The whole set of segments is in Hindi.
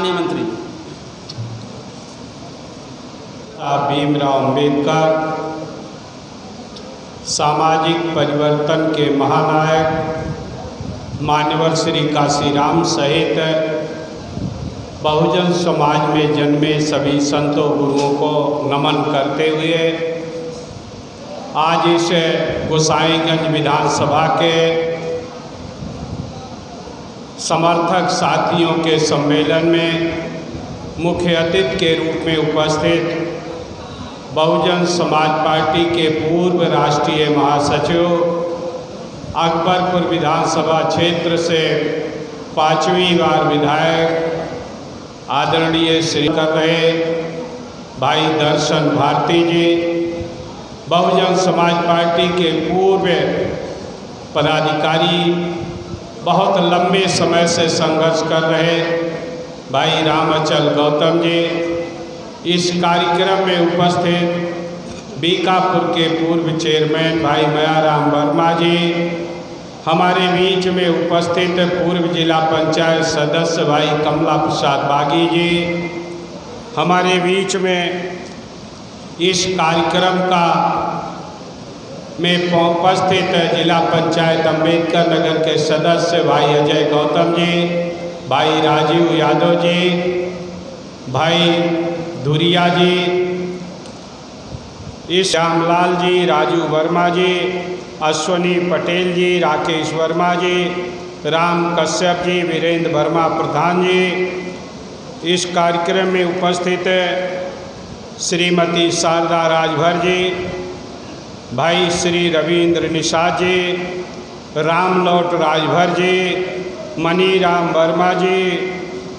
माननीय मंत्री। भीमराव अंबेडकर सामाजिक परिवर्तन के महानायक मान्यवर श्री काशीराम सहित बहुजन समाज में जन्मे सभी संतों गुरुओं को नमन करते हुए आज इस गोसाईगंज विधानसभा के समर्थक साथियों के सम्मेलन में मुख्य अतिथि के रूप में उपस्थित बहुजन समाज पार्टी के पूर्व राष्ट्रीय महासचिव अकबरपुर विधानसभा क्षेत्र से 5वीं बार विधायक आदरणीय श्री कर रहे भाई दर्शन भारती जी, बहुजन समाज पार्टी के पूर्व पदाधिकारी, बहुत लंबे समय से संघर्ष कर रहे भाई रामचल गौतम जी, इस कार्यक्रम में उपस्थित बीकापुर के पूर्व चेयरमैन भाई मयाराम वर्मा जी, हमारे बीच में उपस्थित पूर्व जिला पंचायत सदस्य भाई कमला प्रसाद बागी जी, हमारे बीच में इस कार्यक्रम का में उपस्थित जिला पंचायत अम्बेडकर नगर के सदस्य भाई अजय गौतम जी, भाई राजीव यादव जी, भाई धुरिया जी, इस श्यामलाल जी, राजू वर्मा जी, अश्वनी पटेल जी, राकेश वर्मा जी, राम कश्यप जी, वीरेंद्र वर्मा प्रधान जी, इस कार्यक्रम में उपस्थित श्रीमती शारदा राजभर जी, भाई श्री रविंद्र निषाद जी, रामलौट राजभर जी, मनीराम वर्मा जी,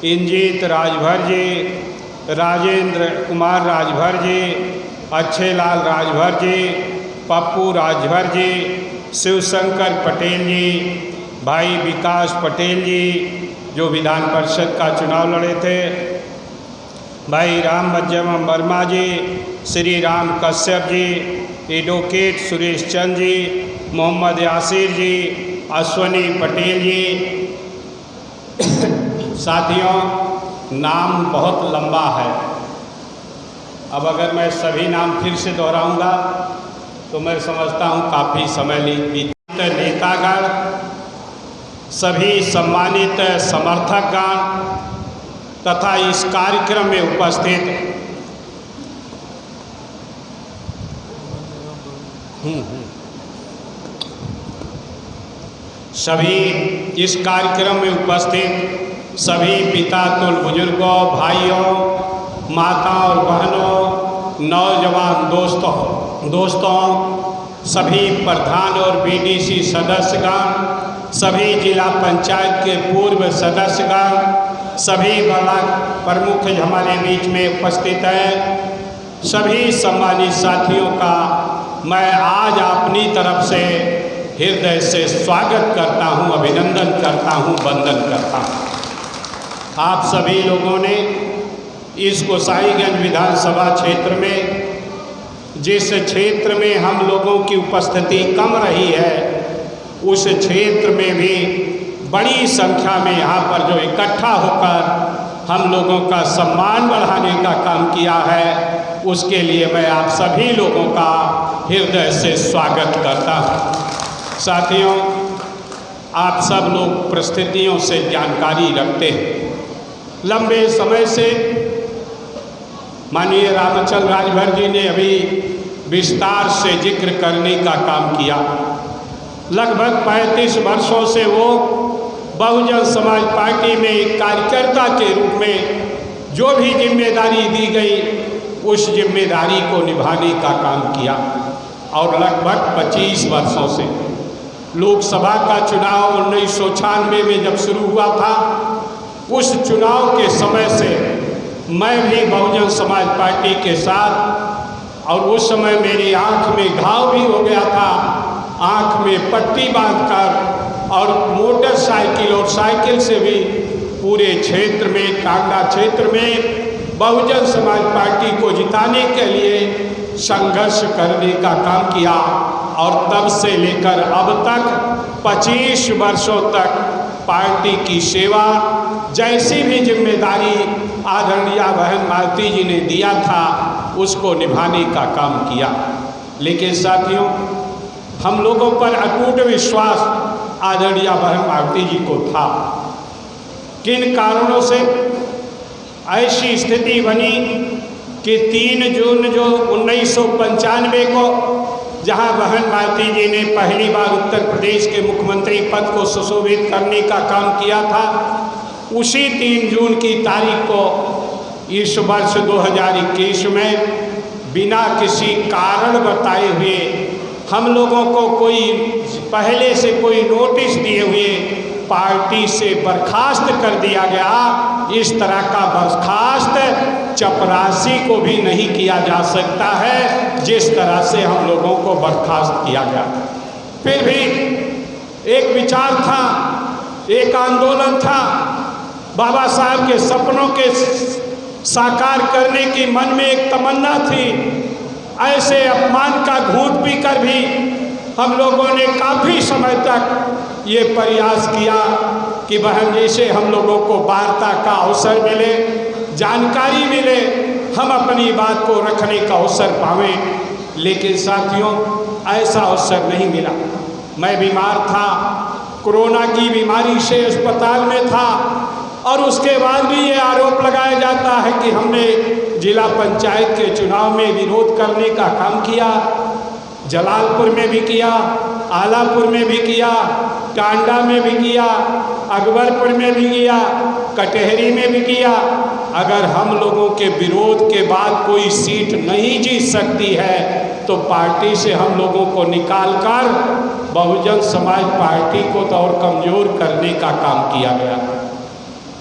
इंजीत राजभर जी, राजेंद्र कुमार राजभर जी, अच्छेलाल राजभर जी, पप्पू राजभर जी, शिवशंकर पटेल जी, भाई विकास पटेल जी जो विधान परिषद का चुनाव लड़े थे, भाई राम बज्जम वर्मा जी, श्री राम कश्यप जी, एडवोकेट सुरेश चंद जी, मोहम्मद यासिर जी, अश्वनी पटेल जी। साथियों, नाम बहुत लंबा है, अब अगर मैं सभी नाम फिर से दोहराऊंगा तो मैं समझता हूं काफ़ी समय बीत। नेतागण, सभी सम्मानित समर्थकगण तथा इस कार्यक्रम में उपस्थित सभी इस कार्यक्रम में उपस्थित सभी पिता तुल बुजुर्गों, भाइयों, माताओं और बहनों, नौजवान दोस्तों, सभी प्रधान और बीडीसी सदस्यगण, सभी जिला पंचायत के पूर्व सदस्यगण, सभी ब्लॉक प्रमुख हमारे बीच में उपस्थित हैं, सभी सम्मानित साथियों का मैं आज अपनी तरफ से हृदय से स्वागत करता हूं, अभिनंदन करता हूं, वंदन करता हूं। आप सभी लोगों ने इस गोसाईगंज विधानसभा क्षेत्र में, जिस क्षेत्र में हम लोगों की उपस्थिति कम रही है, उस क्षेत्र में भी बड़ी संख्या में यहाँ पर जो इकट्ठा होकर हम लोगों का सम्मान बढ़ाने का काम किया है, उसके लिए मैं आप सभी लोगों का हृदय से स्वागत करता हूँ। साथियों, आप सब लोग परिस्थितियों से जानकारी रखते हैं। लंबे समय से माननीय रामचल राजभर जी ने अभी विस्तार से जिक्र करने का काम किया। लगभग 35 वर्षों से वो बहुजन समाज पार्टी में एक कार्यकर्ता के रूप में जो भी जिम्मेदारी दी गई, उस जिम्मेदारी को निभाने का काम किया और लगभग 25 वर्षों से लोकसभा का चुनाव 1996 में जब शुरू हुआ था, उस चुनाव के समय से मैं भी बहुजन समाज पार्टी के साथ, और उस समय मेरी आँख में घाव भी हो गया था, आँख में पट्टी बांधकर और मोटरसाइकिल और साइकिल से भी पूरे क्षेत्र में, टांगा क्षेत्र में बहुजन समाज पार्टी को जिताने के लिए संघर्ष करने का काम किया। और तब से लेकर अब तक 25 वर्षों तक पार्टी की सेवा, जैसी भी जिम्मेदारी आदरणीय बहन मालती जी ने दिया था उसको निभाने का काम किया। लेकिन साथियों, हम लोगों पर अटूट विश्वास आदरणीय बहन मालती जी को था। किन कारणों से ऐसी स्थिति बनी कि 3 जून जो 1995 को जहां बहन मालती जी ने पहली बार उत्तर प्रदेश के मुख्यमंत्री पद को सुशोभित करने का काम किया था, उसी 3 जून की तारीख को इस वर्ष 2021 में बिना किसी कारण बताए हुए हम लोगों को कोई पहले से कोई नोटिस दिए हुए पार्टी से बर्खास्त कर दिया गया। इस तरह का बर्खास्त चपरासी को भी नहीं किया जा सकता है जिस तरह से हम लोगों को बर्खास्त किया गया। फिर भी एक विचार था, एक आंदोलन था, बाबा साहब के सपनों के साकार करने की मन में एक तमन्ना थी। ऐसे अपमान का घूंट पीकर भी हम लोगों ने काफ़ी समय तक ये प्रयास किया कि बहन जी से हम लोगों को वार्ता का अवसर मिले, जानकारी मिले, हम अपनी बात को रखने का अवसर पावें। लेकिन साथियों, ऐसा अवसर नहीं मिला। मैं बीमार था, कोरोना की बीमारी से अस्पताल में था और उसके बाद भी ये आरोप लगाया जाता है कि हमने जिला पंचायत के चुनाव में विरोध करने का काम किया। जलालपुर में भी किया, आलापुर में भी किया, टांडा में भी किया, अकबरपुर में भी किया, कटहरी में भी किया। अगर हम लोगों के विरोध के बाद कोई सीट नहीं जीत सकती है तो पार्टी से हम लोगों को निकालकर बहुजन समाज पार्टी को तो और कमज़ोर करने का काम किया गया।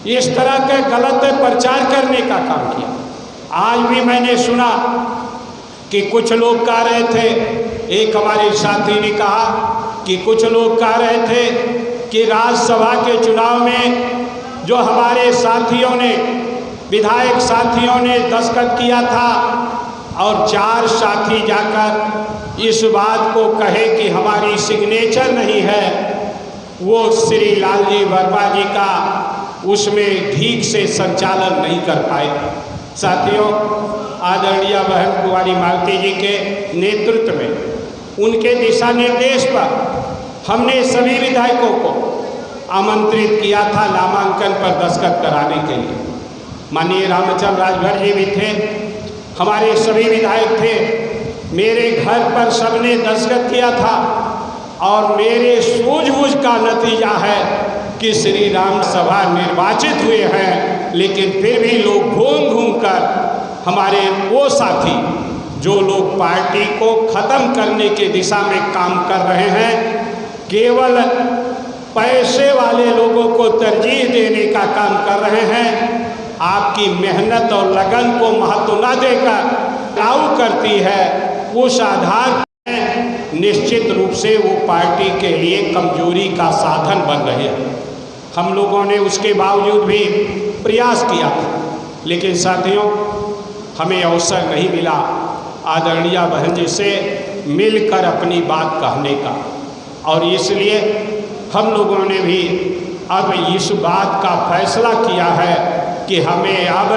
इस तरह के गलत प्रचार करने का काम किया। आज भी मैंने सुना कि कुछ लोग कह रहे थे, एक हमारे साथी ने कहा कि कुछ लोग कह रहे थे कि राज्यसभा के चुनाव में जो हमारे साथियों ने, विधायक साथियों ने दस्तखत किया था और 4 साथी जाकर इस बात को कहे कि हमारी सिग्नेचर नहीं है, वो श्री लालजी वर्मा जी का उसमें ठीक से संचालन नहीं कर पाए। साथियों, आदरणीय बहन कुंवारी मालती जी के नेतृत्व में, उनके दिशा निर्देश पर हमने सभी विधायकों को आमंत्रित किया था नामांकन पर दस्तखत कराने के लिए। माननीय रामचंद्र राजभर जी भी थे, हमारे सभी विधायक थे। मेरे घर पर सबने दस्तखत किया था और मेरे सूझबूझ का नतीजा है कि श्री राम सभा निर्वाचित हुए हैं। लेकिन फिर भी लोग घूम घूम कर हमारे वो साथी जो लोग पार्टी को ख़त्म करने की दिशा में काम कर रहे हैं, केवल पैसे वाले लोगों को तरजीह देने का काम कर रहे हैं, आपकी मेहनत और लगन को महत्व न देकर लागू करती है, उस आधार पर निश्चित रूप से वो पार्टी के लिए कमजोरी का साधन बन रहे हैं। हम लोगों ने उसके बावजूद भी प्रयास किया, लेकिन साथियों हमें अवसर नहीं मिला आदरणीय बहन जी से मिलकर अपनी बात कहने का। और इसलिए हम लोगों ने भी अब इस बात का फैसला किया है कि हमें अब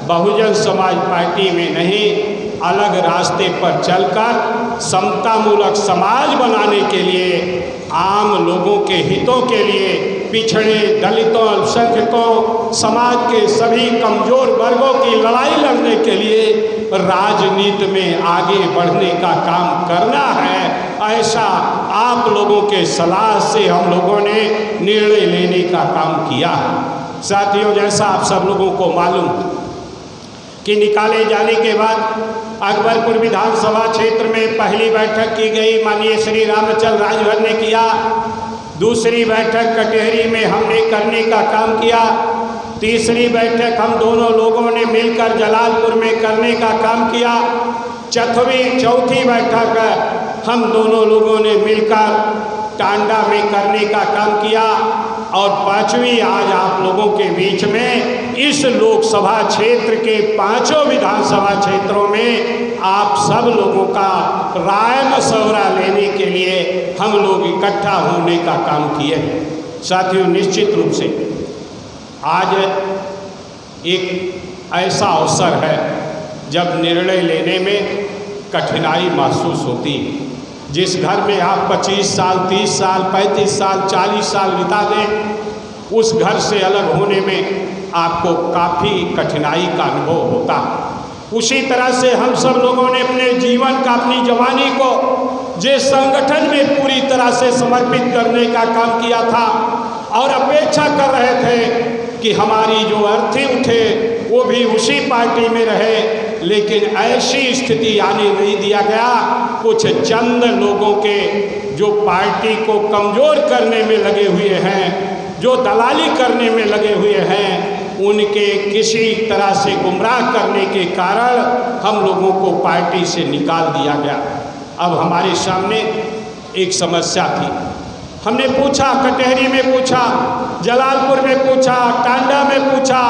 बहुजन समाज पार्टी में नहीं, अलग रास्ते पर चलकर समतामूलक समाज बनाने के लिए, आम लोगों के हितों के लिए, पिछड़े दलितों, अल्पसंख्यकों, समाज के सभी कमज़ोर वर्गों की लड़ाई लड़ने के लिए राजनीति में आगे बढ़ने का काम करना है। ऐसा आप लोगों के सलाह से हम लोगों ने निर्णय लेने का काम किया है। साथियों, जैसा आप सब लोगों को मालूम कि निकाले जाने के बाद अकबरपुर विधानसभा क्षेत्र में पहली बैठक की गई, माननीय श्री रामचंद्र राजभर ने किया। दूसरी बैठक कटहरी में हमने करने का काम किया। तीसरी बैठक हम दोनों लोगों ने मिलकर जलालपुर में करने का काम किया। चौथी बैठक हम दोनों लोगों ने मिलकर टांडा में करने का काम किया। और 5वीं आज आप लोगों के बीच में इस लोकसभा क्षेत्र के 5 विधानसभा क्षेत्रों में आप सब लोगों का राय मशवरा लेने के लिए हम लोग इकट्ठा होने का काम किए। साथियों, निश्चित रूप से आज एक ऐसा अवसर है जब निर्णय लेने में कठिनाई महसूस होती है। जिस घर में आप 25 साल, 30 साल, 35 साल, 40 साल बिता दें, उस घर से अलग होने में आपको काफ़ी कठिनाई का अनुभव होता है। उसी तरह से हम सब लोगों ने अपने जीवन का, अपनी जवानी को जिस संगठन में पूरी तरह से समर्पित करने का काम किया था और अपेक्षा कर रहे थे कि हमारी जो अर्थी उठे वो भी उसी पार्टी में रहे, लेकिन ऐसी स्थिति आने नहीं दिया गया। कुछ चंद लोगों के जो पार्टी को कमज़ोर करने में लगे हुए हैं, जो दलाली करने में लगे हुए हैं, उनके किसी तरह से गुमराह करने के कारण हम लोगों को पार्टी से निकाल दिया गया। अब हमारे सामने एक समस्या थी। हमने पूछा, कटहरी में पूछा, जलालपुर में पूछा, टांडा में पूछा,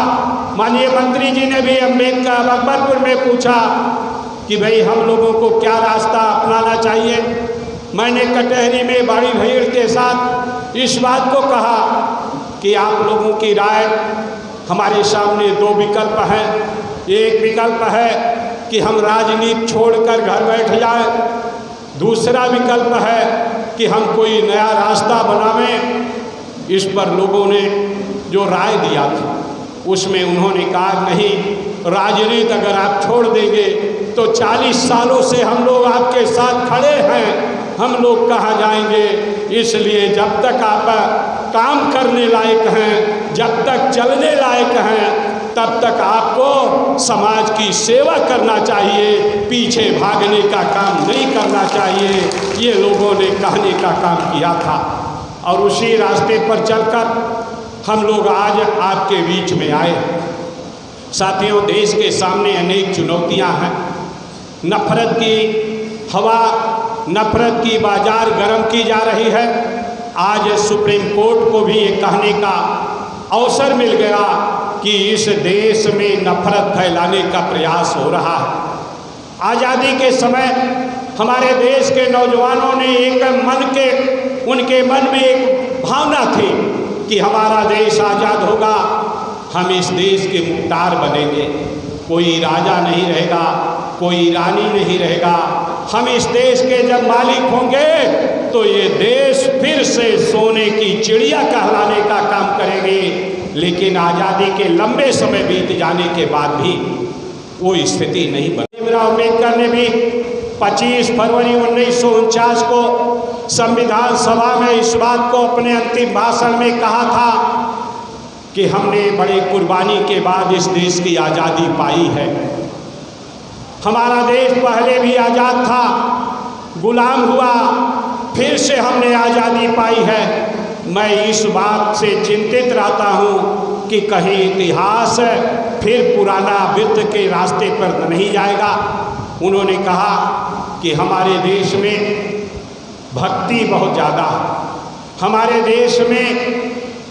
माननीय मंत्री जी ने भी अम्बेडकर अकबरपुर में पूछा कि भाई हम लोगों को क्या रास्ता अपनाना चाहिए। मैंने कटहरी में बड़ी भीड़ के साथ इस बात को कहा कि आप लोगों की राय, हमारे सामने दो विकल्प हैं। एक विकल्प है कि हम राजनीति छोड़कर घर बैठ जाएं, दूसरा विकल्प है कि हम कोई नया रास्ता बनावें। इस पर लोगों ने जो राय दिया था उसमें उन्होंने कहा नहीं, राजनीति अगर आप छोड़ देंगे तो 40 सालों से हम लोग आपके साथ खड़े हैं, हम लोग कहाँ जाएंगे। इसलिए जब तक आप काम करने लायक हैं, जब तक चलने लायक हैं, तब तक आपको समाज की सेवा करना चाहिए, पीछे भागने का काम नहीं करना चाहिए। ये लोगों ने कहने का काम किया था और उसी रास्ते पर चलकर हम लोग आज आपके बीच में आए। साथियों, देश के सामने अनेक चुनौतियां हैं। नफरत की हवा, नफरत की बाजार गर्म की जा रही है। आज सुप्रीम कोर्ट को भी ये कहने का अवसर मिल गया कि इस देश में नफरत फैलाने का प्रयास हो रहा है। आज़ादी के समय हमारे देश के नौजवानों ने एक उनके मन में एक भावना थी कि हमारा देश आज़ाद होगा, हम इस देश के मुख्तार बनेंगे, कोई राजा नहीं रहेगा, कोई रानी नहीं रहेगा, हम इस देश के जब मालिक होंगे तो ये देश फिर से सोने की चिड़िया कहलाने का काम करेंगे। लेकिन आज़ादी के लंबे समय बीत जाने के बाद भी वो स्थिति नहीं बनी। भीमराव अम्बेडकर ने भी 25 फरवरी 1949 को संविधान सभा में इस बात को अपने अंतिम भाषण में कहा था कि हमने बड़े कुर्बानी के बाद इस देश की आज़ादी पाई है। हमारा देश पहले भी आज़ाद था, गुलाम हुआ, फिर से हमने आज़ादी पाई है। मैं इस बात से चिंतित रहता हूँ कि कहीं इतिहास फिर पुराना वृत्त के रास्ते पर नहीं जाएगा। उन्होंने कहा कि हमारे देश में भक्ति बहुत ज़्यादा है, हमारे देश में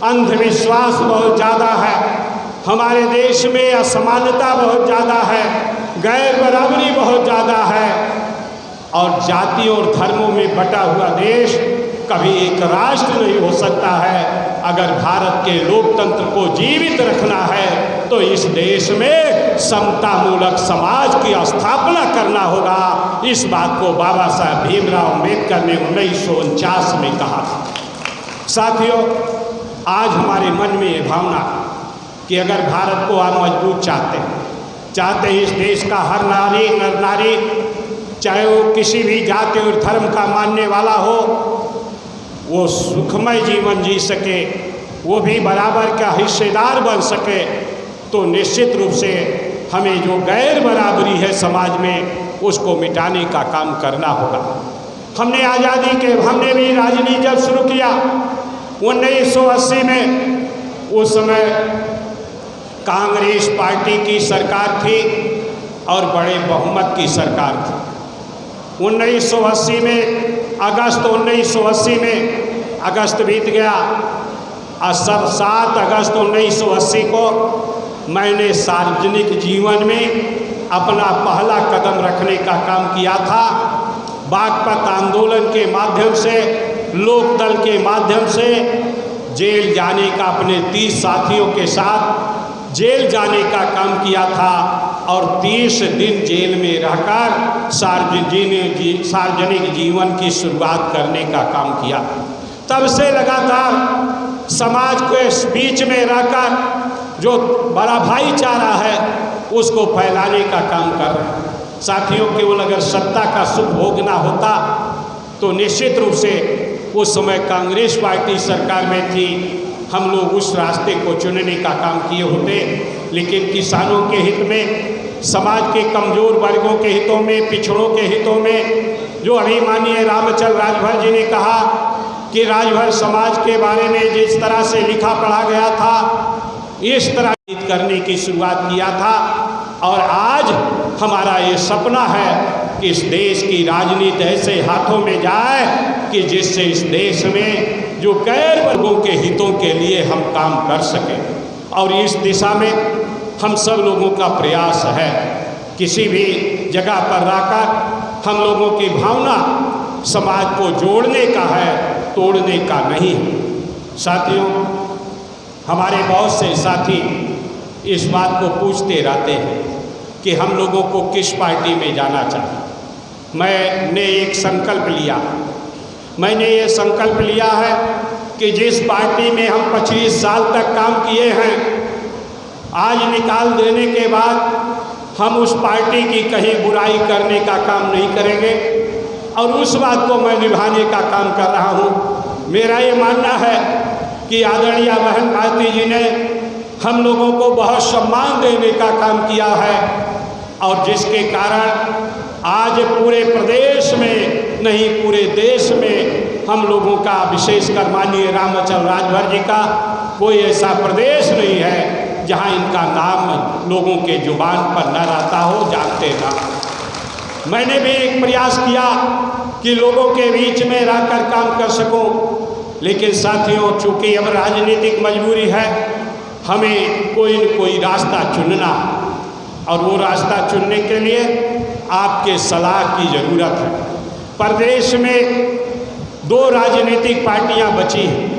अंधविश्वास बहुत ज़्यादा है, हमारे देश में असमानता बहुत ज़्यादा है, गैर बराबरी बहुत ज़्यादा है और जातियों और धर्मों में बटा हुआ देश कभी एक राष्ट्र नहीं हो सकता है। अगर भारत के लोकतंत्र को जीवित रखना है तो इस देश में समतामूलक समाज की स्थापना करना होगा। इस बात को बाबा साहब भीमराव अम्बेडकर ने 1949 में कहा था। साथियों, आज हमारे मन में ये भावना कि अगर भारत को आप मजबूत चाहते हैं इस देश का हर नारी नर नारी, चाहे वो किसी भी जाति और धर्म का मानने वाला हो, वो सुखमय जीवन जी सके, वो भी बराबर का हिस्सेदार बन सके, तो निश्चित रूप से हमें जो गैर बराबरी है समाज में उसको मिटाने का काम करना होगा। हमने भी राजनीति जब शुरू किया 1980 में, उस समय कांग्रेस पार्टी की सरकार थी और बड़े बहुमत की सरकार थी। 1980 में अगस्त 1980 में अगस्त बीत गया और 7 अगस्त 1980 को मैंने सार्वजनिक जीवन में अपना पहला कदम रखने का काम किया था। बागपत आंदोलन के माध्यम से, लोकदल के माध्यम से जेल जाने का, अपने 30 साथियों के साथ जेल जाने का काम किया था और 30 दिन जेल में रहकर सार्वजनिक जीवन की शुरुआत करने का काम किया। तब से लगातार समाज के बीच में रहकर जो बड़ा भाईचारा है उसको फैलाने का काम कर रहे हैं। साथियों, केवल अगर सत्ता का सुख भोगना होता तो निश्चित रूप से उस समय कांग्रेस पार्टी सरकार में थी, हम लोग उस रास्ते को चुनने का काम किए होते। लेकिन किसानों के हित में, समाज के कमज़ोर वर्गों के हितों में, पिछड़ों के हितों में, जो अभी माननीय रामचंद्र राजभर जी ने कहा कि राजभर समाज के बारे में जिस तरह से लिखा पढ़ा गया था, इस तरह करने की शुरुआत किया था। और आज हमारा ये सपना है कि इस देश की राजनीति ऐसे हाथों में जाए कि जिससे इस देश में जो गैर वर्गों के हितों के लिए हम काम कर सकें। और इस दिशा में हम सब लोगों का प्रयास है। किसी भी जगह पर रहकर हम लोगों की भावना समाज को जोड़ने का है, तोड़ने का नहीं है। साथियों, हमारे बहुत से साथी इस बात को पूछते रहते हैं कि हम लोगों को किस पार्टी में जाना चाहिए। मैंने एक संकल्प लिया, मैंने ये संकल्प लिया है कि जिस पार्टी में हम 25 साल तक काम किए हैं, आज निकाल देने के बाद हम उस पार्टी की कहीं बुराई करने का काम नहीं करेंगे और उस बात को मैं निभाने का काम कर रहा हूँ। मेरा ये मानना है कि आदरणीय बहन भारती जी ने हम लोगों को बहुत सम्मान देने का काम किया है और जिसके कारण आज पूरे प्रदेश में नहीं पूरे देश में हम लोगों का, विशेषकर माननीय रामचंद्र राजभर जी का, कोई ऐसा प्रदेश नहीं है जहां इनका नाम लोगों के जुबान पर न रहता हो, जानते ना। मैंने भी एक प्रयास किया कि लोगों के बीच में रहकर काम कर सकूं, लेकिन साथियों, चूंकि अब राजनीतिक मजबूरी है, हमें कोई न कोई रास्ता चुनना और वो रास्ता चुनने के लिए आपके सलाह की ज़रूरत है। प्रदेश में 2 राजनीतिक पार्टियां बची हैं,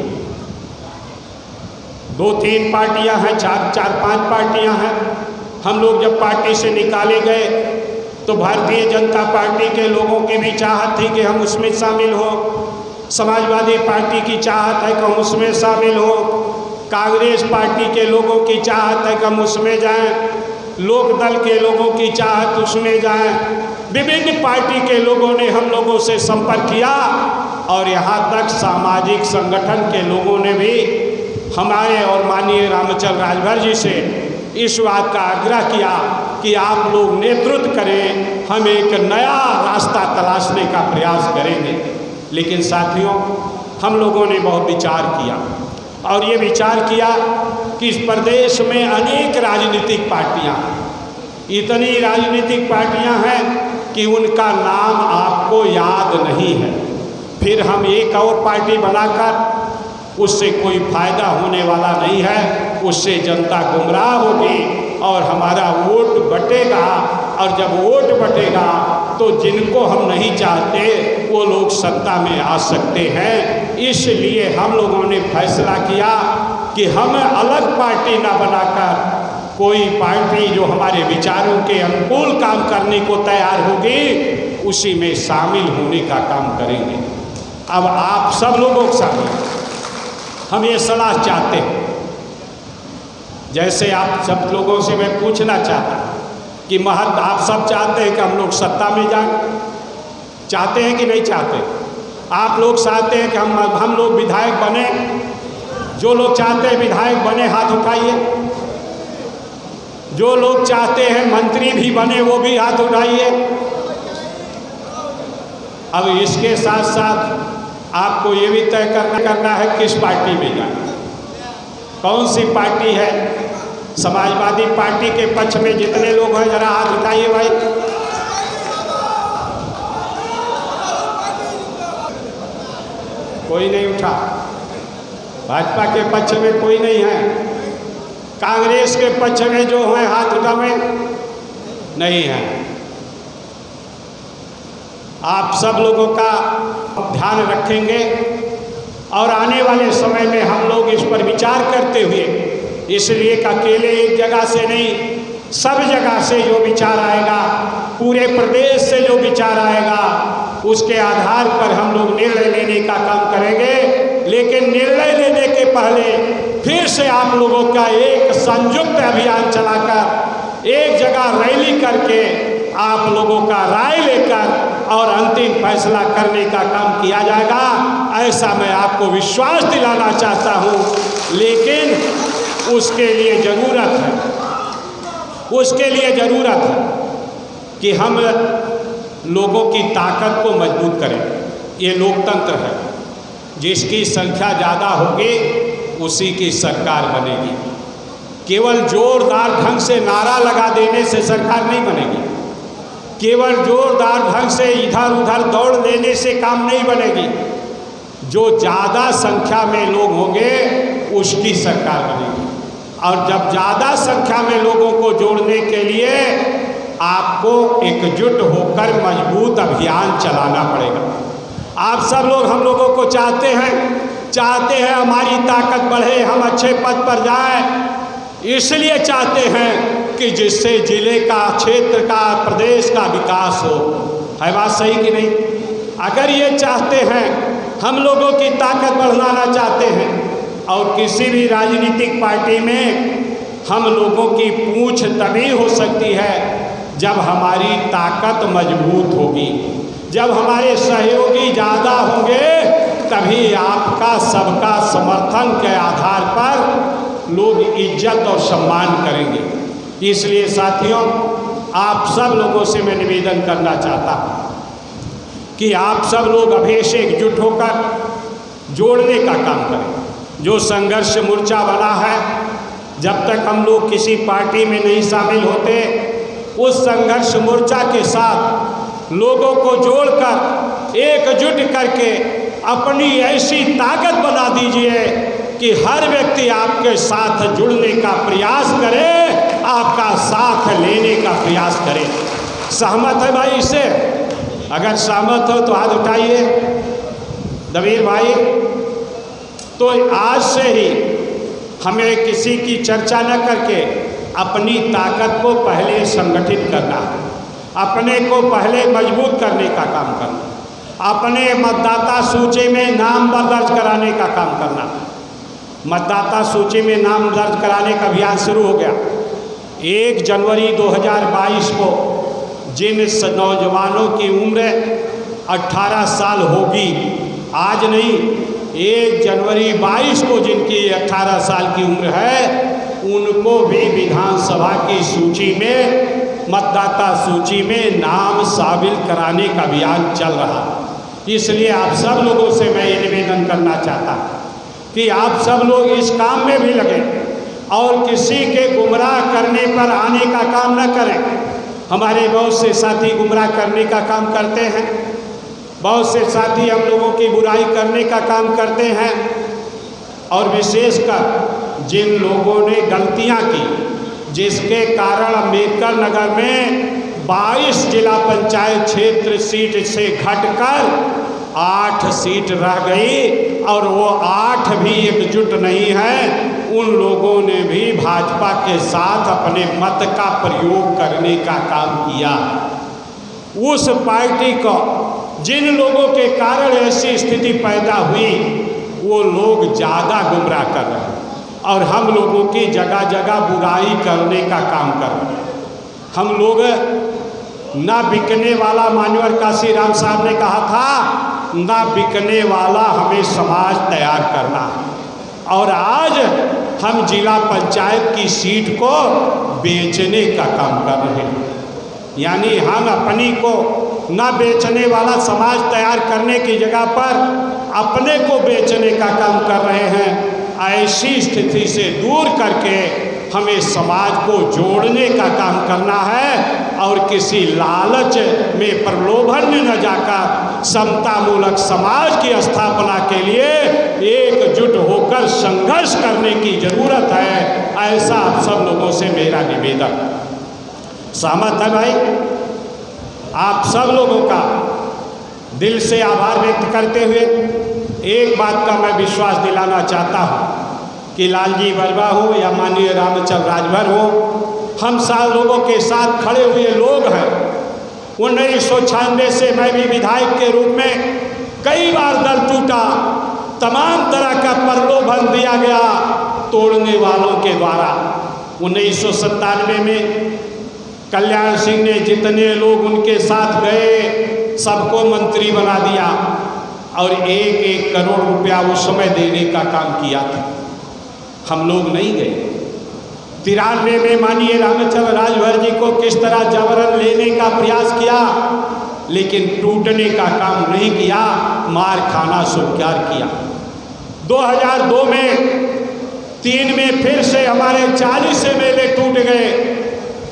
2-3 पार्टियां हैं, 4-5 पार्टियां हैं। हम लोग जब पार्टी से निकाले गए तो भारतीय जनता पार्टी के लोगों की भी चाहत थी कि हम उसमें शामिल हो, समाजवादी पार्टी की चाहत है कि हम उसमें शामिल हो, कांग्रेस पार्टी के लोगों की चाहत है कि हम उसमें जाएं, लोक दल के लोगों की चाहत उसमें जाएं। विभिन्न पार्टी के लोगों ने हम लोगों से संपर्क किया और यहाँ तक सामाजिक संगठन के लोगों ने भी हमारे और माननीय रामचंद्र राजभर जी से इस बात का आग्रह किया कि आप लोग नेतृत्व करें, हम एक नया रास्ता तलाशने का प्रयास करेंगे। लेकिन साथियों, हम लोगों ने बहुत विचार किया और ये विचार किया कि इस प्रदेश में अनेक राजनीतिक पार्टियां, इतनी राजनीतिक पार्टियां हैं कि उनका नाम आपको याद नहीं है। फिर हम एक और पार्टी बनाकर उससे कोई फायदा होने वाला नहीं है, उससे जनता गुमराह होगी और हमारा वोट बटेगा और जब वोट बटेगा तो जिनको हम नहीं चाहते वो लोग सत्ता में आ सकते हैं। इसलिए हम लोगों ने फैसला किया कि हम अलग पार्टी ना बनाकर कोई पार्टी जो हमारे विचारों के अनुकूल काम करने को तैयार होगी उसी में शामिल होने का काम करेंगे। अब आप सब लोगों के साथ हम ये सलाह चाहते हैं, जैसे आप सब लोगों से मैं पूछना चाहता कि आप सब चाहते हैं कि हम लोग सत्ता में जाएं, चाहते हैं कि नहीं चाहते? आप लोग चाहते हैं कि हम लोग विधायक बने? जो लोग चाहते हैं विधायक बने हाथ उठाइए। जो लोग चाहते हैं मंत्री भी बने वो भी हाथ उठाइए। अब इसके साथ साथ आपको ये भी तय करना है किस पार्टी में जाना, कौन सी पार्टी है। समाजवादी पार्टी के पक्ष में जितने लोग हैं जरा हाथ उठाइए भाई। कोई नहीं उठा। भाजपा के पक्ष में कोई नहीं है। कांग्रेस के पक्ष में जो है हाथ उठावे नहीं है। आप सब लोगों का ध्यान रखेंगे और आने वाले समय में हम लोग इस पर विचार करते हुए, इसलिए कि अकेले एक जगह से नहीं, सब जगह से जो विचार आएगा, पूरे प्रदेश से जो विचार आएगा, उसके आधार पर हम लोग निर्णय लेने का काम करेंगे। लेकिन निर्णय लेने के पहले फिर से आप लोगों का एक संयुक्त अभियान चलाकर एक जगह रैली करके आप लोगों का राय लेकर और अंतिम फैसला करने का काम किया जाएगा, ऐसा मैं आपको विश्वास दिलाना चाहता हूँ। लेकिन उसके लिए ज़रूरत है कि हम लोगों की ताकत को मजबूत करें। ये लोकतंत्र है, जिसकी संख्या ज़्यादा होगी उसी की सरकार बनेगी। केवल जोरदार ढंग से नारा लगा देने से सरकार नहीं बनेगी, केवल जोरदार ढंग से इधर उधर दौड़ देने से काम नहीं बनेगी। जो ज़्यादा संख्या में लोग होंगे उसकी सरकार बनेगी। और जब ज़्यादा संख्या में लोगों को जोड़ने के लिए आपको एकजुट होकर मजबूत अभियान चलाना पड़ेगा। आप सब लोग हम लोगों को चाहते हैं हमारी ताकत बढ़े, हम अच्छे पद पर जाएं। इसलिए चाहते हैं कि जिससे जिले का, क्षेत्र का, प्रदेश का विकास हो। है बात सही कि नहीं? अगर ये चाहते हैं, हम लोगों की ताकत बढ़ाना चाहते हैं, और किसी भी राजनीतिक पार्टी में हम लोगों की पूंछ तभी हो सकती है जब हमारी ताकत मजबूत होगी, जब हमारे सहयोगी ज़्यादा होंगे, तभी आपका सबका समर्थन के आधार पर लोग इज्जत और सम्मान करेंगे। इसलिए साथियों, आप सब लोगों से मैं निवेदन करना चाहता हूँ कि आप सब लोग अभी से एकजुट होकर जोड़ने का काम करें। जो संघर्ष मोर्चा बना है, जब तक हम लोग किसी पार्टी में नहीं शामिल होते, उस संघर्ष मोर्चा के साथ लोगों को जोड़कर एकजुट करके अपनी ऐसी ताकत बना दीजिए कि हर व्यक्ति आपके साथ जुड़ने का प्रयास करे, आपका साथ लेने का प्रयास करे। सहमत है भाई इससे? अगर सहमत हो तो हाथ उठाइए। दबीर भाई, तो आज से ही हमें किसी की चर्चा न करके अपनी ताकत को पहले संगठित करना है, अपने को पहले मजबूत करने का काम करना, अपने मतदाता सूची में नाम दर्ज कराने का काम करना। मतदाता सूची में नाम दर्ज कराने का अभियान शुरू हो गया। 1 जनवरी 2022 को जिन नौजवानों की उम्र 18 साल होगी, आज नहीं, 1 जनवरी 22 को जिनकी 18 साल की उम्र है, उनको भी विधानसभा की सूची में, मतदाता सूची में नाम शामिल कराने का अभियान चल रहा। इसलिए आप सब लोगों से मैं ये निवेदन करना चाहता कि आप सब लोग इस काम में भी लगें और किसी के गुमराह करने पर आने का काम न करें। हमारे बहुत से साथी गुमराह करने का काम करते हैं, बहुत से साथी हम लोगों की बुराई करने का काम करते हैं, और विशेषकर जिन लोगों ने गलतियां की, जिसके कारण अम्बेडकर नगर में 22 जिला पंचायत क्षेत्र सीट से घटकर 8 सीट रह गई, और वो 8 भी एकजुट नहीं है, उन लोगों ने भी भाजपा के साथ अपने मत का प्रयोग करने का काम किया। उस पार्टी को जिन लोगों के कारण ऐसी स्थिति पैदा हुई, वो लोग ज़्यादा गुमराह कर रहे हैं और हम लोगों की जगह जगह बुराई करने का काम कर रहे हैं। हम लोग ना बिकने वाला, मान्यवर काशीराम साहब ने कहा था, ना बिकने वाला हमें समाज तैयार करना है। और आज हम जिला पंचायत की सीट को बेचने का काम कर रहे हैं, यानी हम अपनी को ना बेचने वाला समाज तैयार करने की जगह पर अपने को बेचने का काम कर रहे हैं। ऐसी स्थिति से दूर करके हमें समाज को जोड़ने का काम करना है और किसी लालच में, प्रलोभन में न जाकर समतामूलक समाज की स्थापना के लिए एकजुट होकर संघर्ष करने की जरूरत है। ऐसा आप सब लोगों से मेरा निवेदन। सहमत है भाई? आप सब लोगों का दिल से आभार व्यक्त करते हुए एक बात का मैं विश्वास दिलाना चाहता हूँ कि लालजी वर्मा हो या माननीय रामचंद्र राजभर हो, हम सारे लोगों के साथ खड़े हुए लोग हैं। 1996 से मैं भी विधायक के रूप में कई बार दल टूटा, तमाम तरह का प्रलोभन दिया गया तोड़ने वालों के द्वारा। 1997 में कल्याण सिंह ने जितने लोग उनके साथ गए सबको मंत्री बना दिया और 1-1 करोड़ रुपया उस समय देने का काम किया था। हम लोग नहीं गए। 93 में माननीय रामचंद्र राजभर जी को किस तरह जबरन लेने का प्रयास किया, लेकिन टूटने का काम नहीं किया, मार खाना स्वीकार किया। 2002 में 3 में फिर से हमारे 40 MLA टूट गए।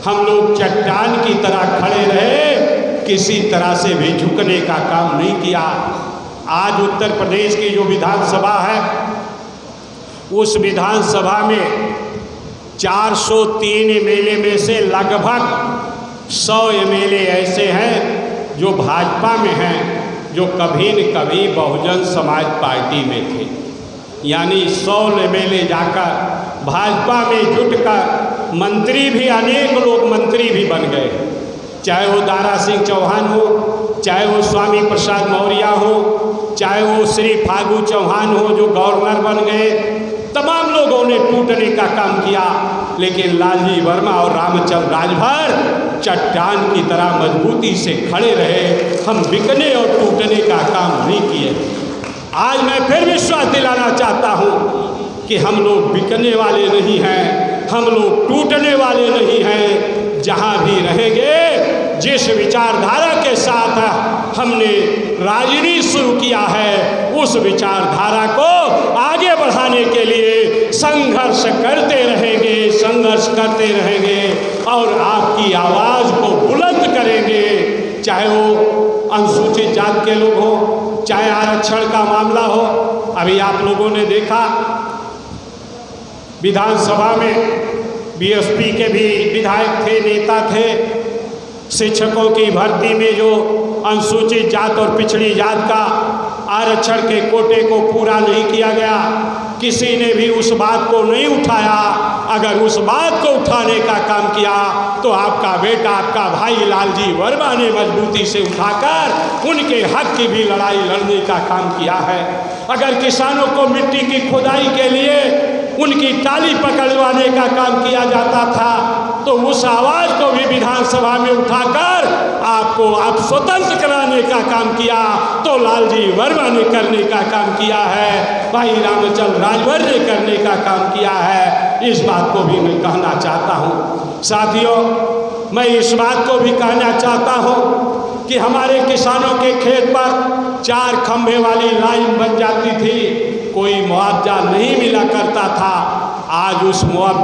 हम लोग चट्टान की तरह खड़े रहे, किसी तरह से भी झुकने का काम नहीं किया। आज उत्तर प्रदेश की जो विधानसभा है, उस विधानसभा में 403 MLA में से लगभग 100 MLA ऐसे हैं जो भाजपा में हैं, जो कभी न कभी बहुजन समाज पार्टी में थे। यानी 100 MLA जाकर भाजपा में जुटकर मंत्री भी, अनेक लोग मंत्री भी बन गए, चाहे वो दारा सिंह चौहान हो, चाहे वो स्वामी प्रसाद मौर्य हो, चाहे वो श्री फागू चौहान हो जो गवर्नर बन गए। तमाम लोगों ने टूटने का काम किया, लेकिन लालजी वर्मा और रामचंद्र राजभर चट्टान की तरह मजबूती से खड़े रहे। हम बिकने और टूटने का काम नहीं किए। आज मैं फिर विश्वास दिलाना चाहता हूँ कि हम लोग बिकने वाले नहीं हैं, हम लोग टूटने वाले नहीं हैं। जहाँ भी रहेंगे, जिस विचारधारा के साथ हमने राजनीति शुरू किया है, उस विचारधारा को आगे बढ़ाने के लिए संघर्ष करते रहेंगे, संघर्ष करते रहेंगे और आपकी आवाज़ को बुलंद करेंगे। चाहे वो अनुसूचित जात के लोग हो, चाहे आरक्षण का मामला हो। अभी आप लोगों ने देखा विधानसभा में बीएसपी के भी विधायक थे, नेता थे। शिक्षकों की भर्ती में जो अनुसूचित जात और पिछड़ी जात का आरक्षण के कोटे को पूरा नहीं किया गया, किसी ने भी उस बात को नहीं उठाया। अगर उस बात को उठाने का काम किया तो आपका बेटा, आपका भाई लालजी वर्मा ने मजबूती से उठाकर उनके हक की भी लड़ाई लड़ने का काम किया है। अगर किसानों को मिट्टी की खुदाई के लिए उनकी टाली पकड़वाने का काम किया जाता था, तो उस आवाज़ को भी विधानसभा में उठाकर आपको आप स्वतंत्र कराने का काम किया, तो लालजी वर्मा ने करने का काम किया है, भाई रामचंद्र राजभर ने करने का काम किया है। इस बात को भी मैं कहना चाहता हूँ। साथियों, मैं इस बात को भी कहना चाहता हूँ कि हमारे किसानों के खेत पर 4 खंभे वाली लाइन बन जाती थी, कोई मुआवजा नहीं मिला करता था। आज उस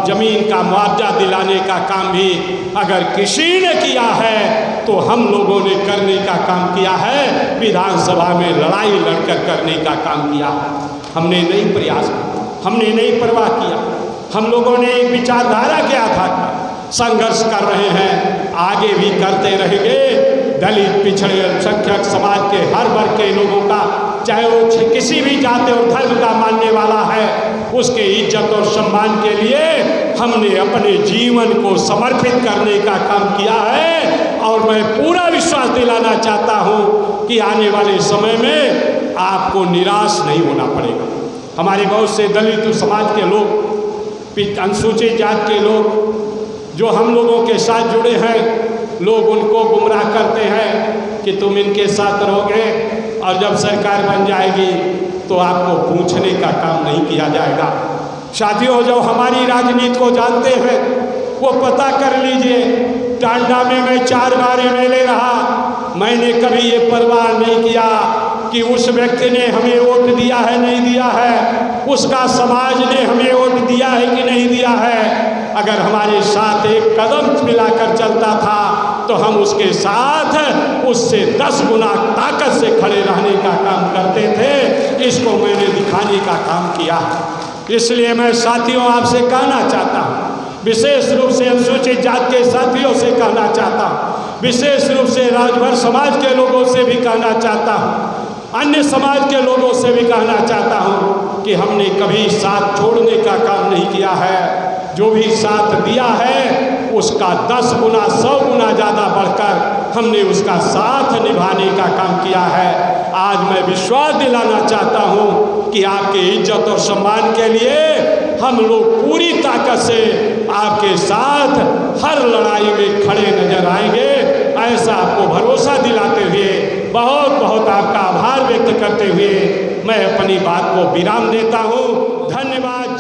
जमीन का मुआवजा दिलाने का काम भी अगर किसी ने किया है तो हम लोगों ने करने का काम किया है, विधानसभा में लड़ाई लड़कर करने का काम किया। हमने नहीं प्रयास किया, हमने नहीं परवाह किया। हम लोगों ने एक विचारधारा के आधार पर संघर्ष कर रहे हैं, आगे भी करते रहेंगे। दलित, पिछड़े, अल्पसंख्यक समाज के हर वर्ग के लोगों का, चाहे वो किसी भी जाति और धर्म का मानने वाला है, उसके इज्जत और सम्मान के लिए हमने अपने जीवन को समर्पित करने का काम किया है। और मैं पूरा विश्वास दिलाना चाहता हूँ कि आने वाले समय में आपको निराश नहीं होना पड़ेगा। हमारे बहुत से दलित समाज के लोग, अनुसूचित जात के लोग जो हम लोगों के साथ जुड़े हैं, लोग उनको गुमराह करते हैं कि तुम इनके साथ रहोगे और जब सरकार बन जाएगी तो आपको पूछने का काम नहीं किया जाएगा। साथियों, जो हमारी राजनीति को जानते हैं वो पता कर लीजिए। टांडा में मैं 4 बार MLA रहा, मैंने कभी ये परवाह नहीं किया कि उस व्यक्ति ने हमें वोट दिया है नहीं दिया है, उसका समाज ने हमें वोट दिया है कि नहीं दिया है। अगर हमारे साथ एक कदम मिलाकर चलता था तो हम उसके साथ उससे 10 गुना ताकत से खड़े रहने का काम करते थे। इसको मैंने दिखाने का काम किया। इसलिए मैं साथियों आपसे कहना चाहता हूँ, विशेष रूप से अनुसूचित जात के साथियों से कहना चाहता हूँ, विशेष रूप से राजभर समाज के लोगों से भी कहना चाहता हूँ अन्य समाज के लोगों से भी कहना चाहता हूँ कि हमने कभी साथ छोड़ने का काम नहीं किया है। जो भी साथ दिया है उसका 10 गुना 100 गुना ज़्यादा बढ़कर हमने उसका साथ निभाने का काम किया है। आज मैं विश्वास दिलाना चाहता हूँ कि आपके इज्जत और सम्मान के लिए हम लोग पूरी ताकत से आपके साथ हर लड़ाई में खड़े नजर आएंगे। ऐसा आपको भरोसा दिलाते हुए बहुत बहुत आपका आभार व्यक्त करते हुए मैं अपनी बात को विराम देता हूँ। धन्यवाद।